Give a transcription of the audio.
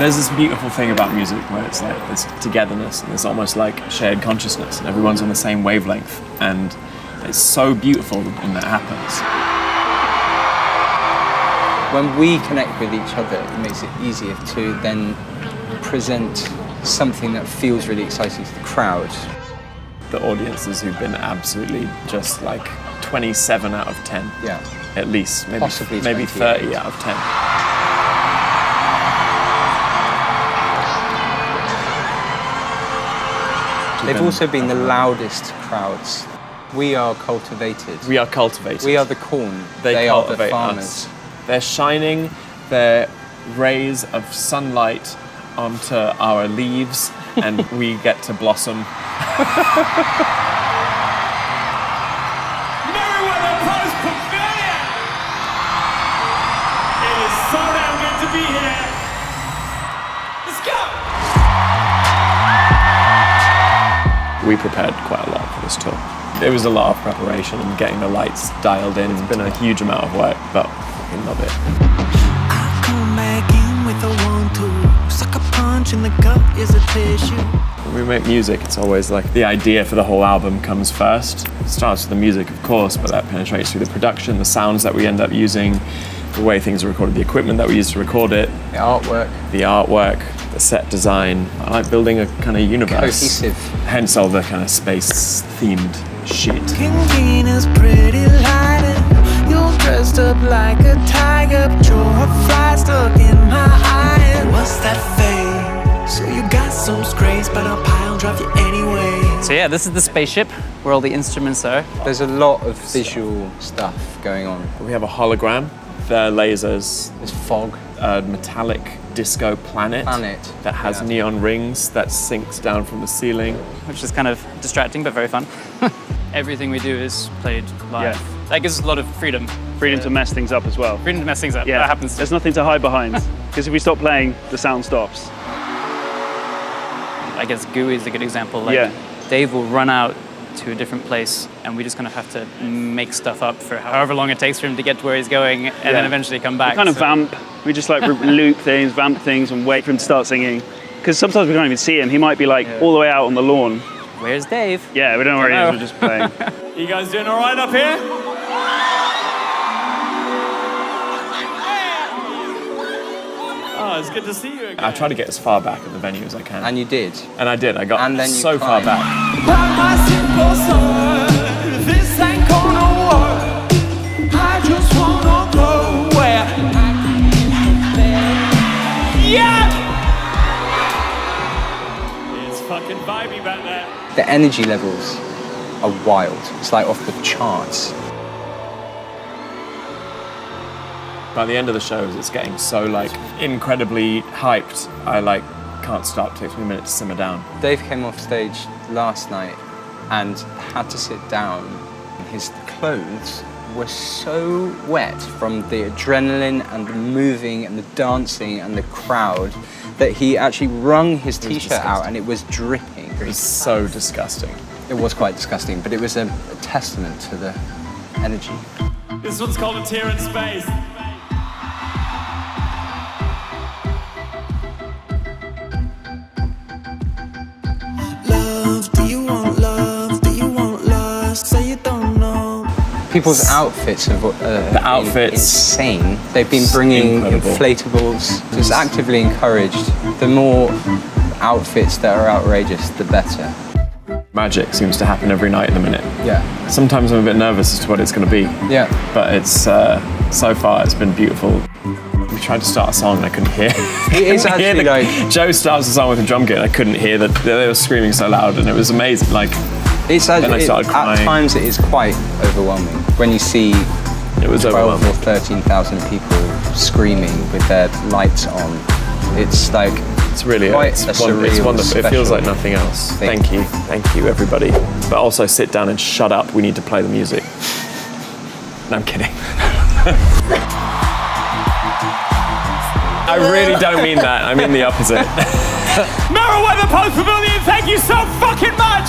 There's this beautiful thing about music where it's like there's togetherness and there's almost like shared consciousness and everyone's on the same wavelength, and it's so beautiful when that happens. When we connect with each other, it makes it easier to then present something that feels really exciting to the crowd. The audiences who've been absolutely just like 27 out of 10. Yeah. At least, Possibly maybe 30 out of 10. They've also been the loudest crowds. We are cultivated. We are cultivated. We are the corn. They are the farmers. Us. They're shining their rays of sunlight onto our leaves, and we get to blossom. Merriweather Post Pavilion! It is so damn good to be here. Let's go! We prepared quite a lot for this tour. It was a lot of preparation and getting the lights dialed in. It's been a huge amount of work, but I fucking love it. I come back in with a 1-2. Suck a punch in the gut is a tissue. When we make music, it's always like the idea for the whole album comes first. It starts with the music, of course, but that penetrates through the production, the sounds that we end up using, the way things are recorded, the equipment that we use to record it. The artwork. The set design. I like building a kind of universe. Cohesive. Hence all the kind of space-themed shit. King is pretty light and you're dressed up like a tiger, but you're a fly stuck in my eye. What's that face? So you got some scrapes, but I'll pile drive you anyway. So yeah, this is the spaceship where all the instruments are. There's a lot of visual stuff going on. We have a hologram, the lasers, There's fog. a metallic disco planet that has neon rings that sinks down from the ceiling. Which is kind of distracting, but very fun. Everything we do is played live. Yeah. That gives us a lot of freedom. Freedom to mess things up as well. Freedom to mess things up. Yeah, That happens. There's nothing to hide behind. Because if we stop playing, the sound stops. I guess GUI is a good example. Like, Yeah. Dave will run out to a different place and we just kind of have to make stuff up for however long it takes for him to get to where he's going and then eventually come back. We kind of vamp. We just like loop things, vamp things and wait for him to start singing. Because sometimes we can't even see him. He might be like all the way out on the lawn. Where's Dave? Yeah, we don't know where he is, we're just playing. You guys doing all right up here? Oh, it's good to see you again. I try to get as far back at the venue as I can. And you did. And I did. I got And then you so far climbed. back. My simple son, this ain't gonna work. I just wanna go where yeah! It's fucking vibey back there. The energy levels are wild. It's like off the charts. By the end of the shows, it's getting so like incredibly hyped. I like can't stop. It takes me a minute to simmer down. Dave came off stage last night and had to sit down. His clothes were so wet from the adrenaline and the moving and the dancing and the crowd that he actually wrung his t-shirt out and it was dripping. It was so disgusting. It was quite disgusting, but it was a testament to the energy. This one's called A Tear in Space. Love, do you want love? Do you want lust? Say you don't know. People's outfits have The outfits. insane. They've been bringing Incredible. inflatables. It's actively encouraged. The more outfits that are outrageous, the better. Magic seems to happen every night at the minute. Yeah. Sometimes I'm a bit nervous as to what it's going to be. Yeah. But it's so far it's been beautiful. We tried to start a song and I couldn't hear. It is actually like Joe starts the song with a drum kit and I couldn't hear that they were screaming so loud and it was amazing. Like it's Then I at started crying. times it is quite overwhelming when you see it was 12 overwhelming. or 13,000 people screaming with their lights on. It's like It's really quite it's a wonderful. It's surreal, wonderful. It feels special like nothing else. thing. Thank you, everybody. But also sit down and shut up. We need to play the music. No, I'm kidding. I really don't mean that. I mean the opposite. Merriweather Post Pavilion, thank you so fucking much!